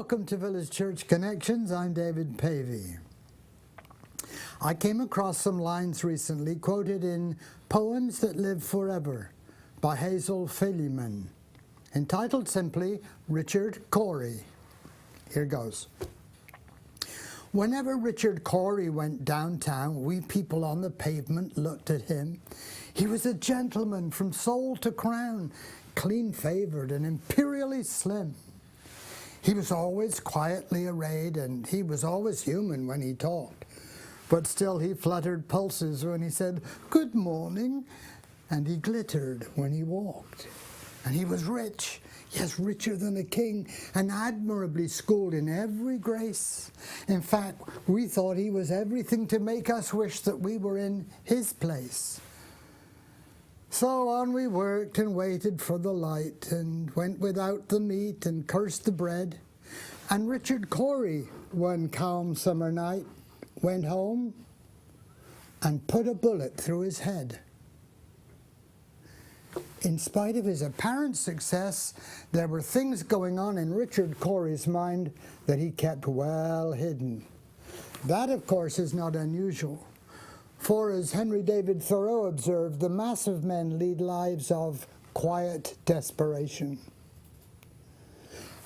Welcome to Village Church Connections. I'm David Pavey. I came across some lines recently quoted in Poems That Live Forever by Hazel Feliman, entitled simply Richard Cory. Here goes. Whenever Richard Cory went downtown, we people on the pavement looked at him. He was a gentleman from soul to crown, clean-favored and imperially slim. He was always quietly arrayed, and he was always human when he talked. But still he fluttered pulses when he said, "Good morning," and he glittered when he walked. And he was rich, yes, richer than a king, and admirably schooled in every grace. In fact, we thought he was everything to make us wish that we were in his place. So on we worked and waited for the light, and went without the meat and cursed the bread. And Richard Cory, one calm summer night, went home and put a bullet through his head. In spite of his apparent success, there were things going on in Richard Cory's mind that he kept well hidden. That, of course, is not unusual. For, as Henry David Thoreau observed, the mass of men lead lives of quiet desperation.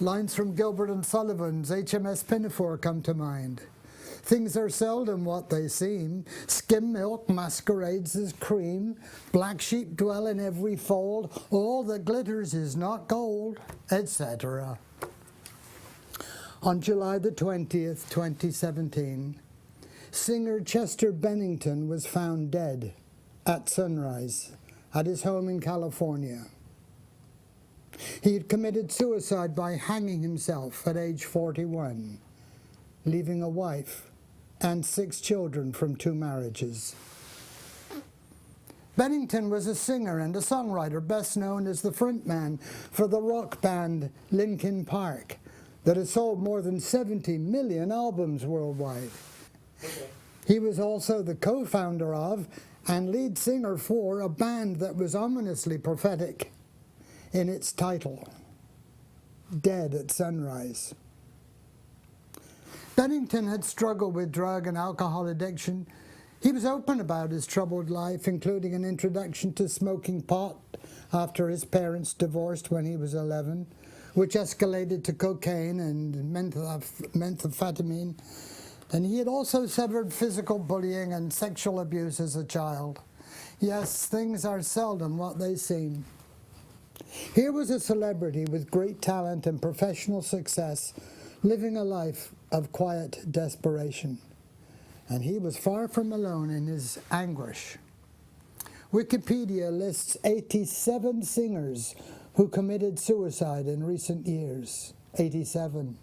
Lines from Gilbert and Sullivan's HMS Pinafore come to mind. Things are seldom what they seem. Skim milk masquerades as cream. Black sheep dwell in every fold. All that glitters is not gold, etc. On July the 20th, 2017, singer Chester Bennington was found dead at sunrise at his home in California. He had committed suicide by hanging himself at age 41, leaving a wife and 6 children from 2 marriages. Bennington was a singer and a songwriter, best known as the frontman for the rock band Linkin Park, that has sold more than 70 million albums worldwide. Okay. He was also the co-founder of and lead singer for a band that was ominously prophetic in its title, Dead at Sunrise. Bennington had struggled with drug and alcohol addiction. He was open about his troubled life, including an introduction to smoking pot after his parents divorced when he was 11, which escalated to cocaine and methamphetamine. And he had also suffered physical bullying and sexual abuse as a child. Yes, things are seldom what they seem. Here was a celebrity with great talent and professional success, living a life of quiet desperation. And he was far from alone in his anguish. Wikipedia lists 87 singers who committed suicide in recent years. 87.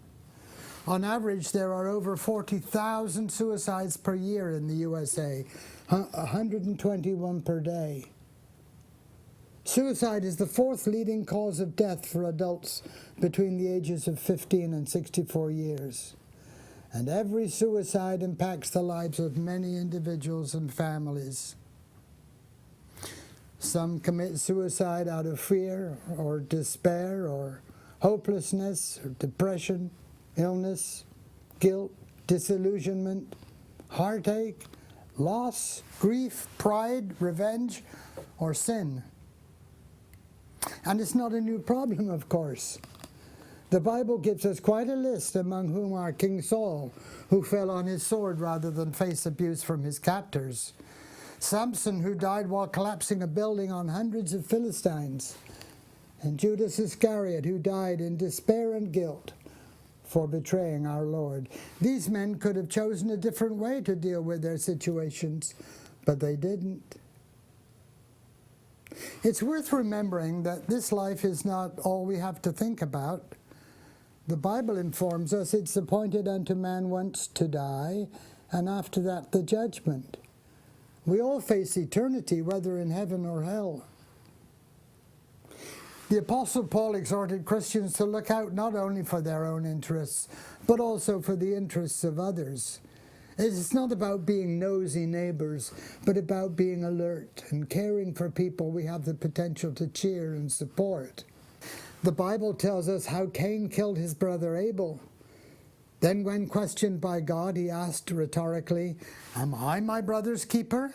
On average, there are over 40,000 suicides per year in the USA, 121 per day. Suicide is the 4th leading cause of death for adults between the ages of 15 and 64 years. And every suicide impacts the lives of many individuals and families. Some commit suicide out of fear or despair or hopelessness or depression, illness, guilt, disillusionment, heartache, loss, grief, pride, revenge, or sin. And it's not a new problem, of course. The Bible gives us quite a list, among whom are King Saul, who fell on his sword rather than face abuse from his captors; Samson, who died while collapsing a building on hundreds of Philistines; and Judas Iscariot, who died in despair and guilt for betraying our Lord. These men could have chosen a different way to deal with their situations, but they didn't. It's worth remembering that this life is not all we have to think about. The Bible informs us it's appointed unto man once to die, and after that the judgment. We all face eternity, whether in heaven or hell. The Apostle Paul exhorted Christians to look out not only for their own interests, but also for the interests of others. It's not about being nosy neighbors, but about being alert and caring for people we have the potential to cheer and support. The Bible tells us how Cain killed his brother Abel, Then when questioned by God, he asked rhetorically, "Am I my brother's keeper?"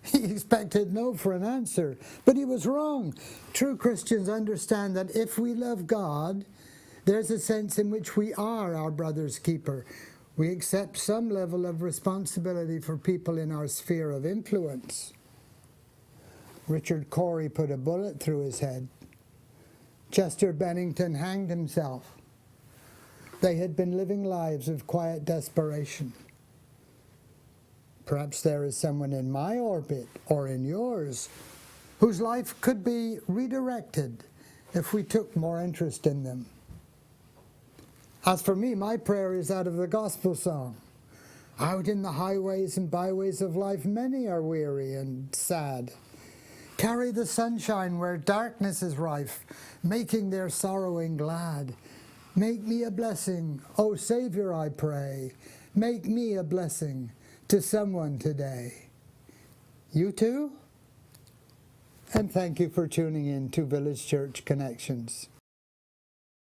He expected no for an answer, but he was wrong. True Christians understand that if we love God, there's a sense in which we are our brother's keeper. We accept some level of responsibility for people in our sphere of influence. Richard Cory put a bullet through his head. Chester Bennington hanged himself. They had been living lives of quiet desperation. Perhaps there is someone in my orbit or in yours whose life could be redirected if we took more interest in them. As for me, my prayer is out of the gospel song. Out in the highways and byways of life, many are weary and sad. Carry the sunshine where darkness is rife, making their sorrowing glad. Make me a blessing, O Savior, I pray. Make me a blessing to someone today. You too? And thank you for tuning in to Village Church Connections.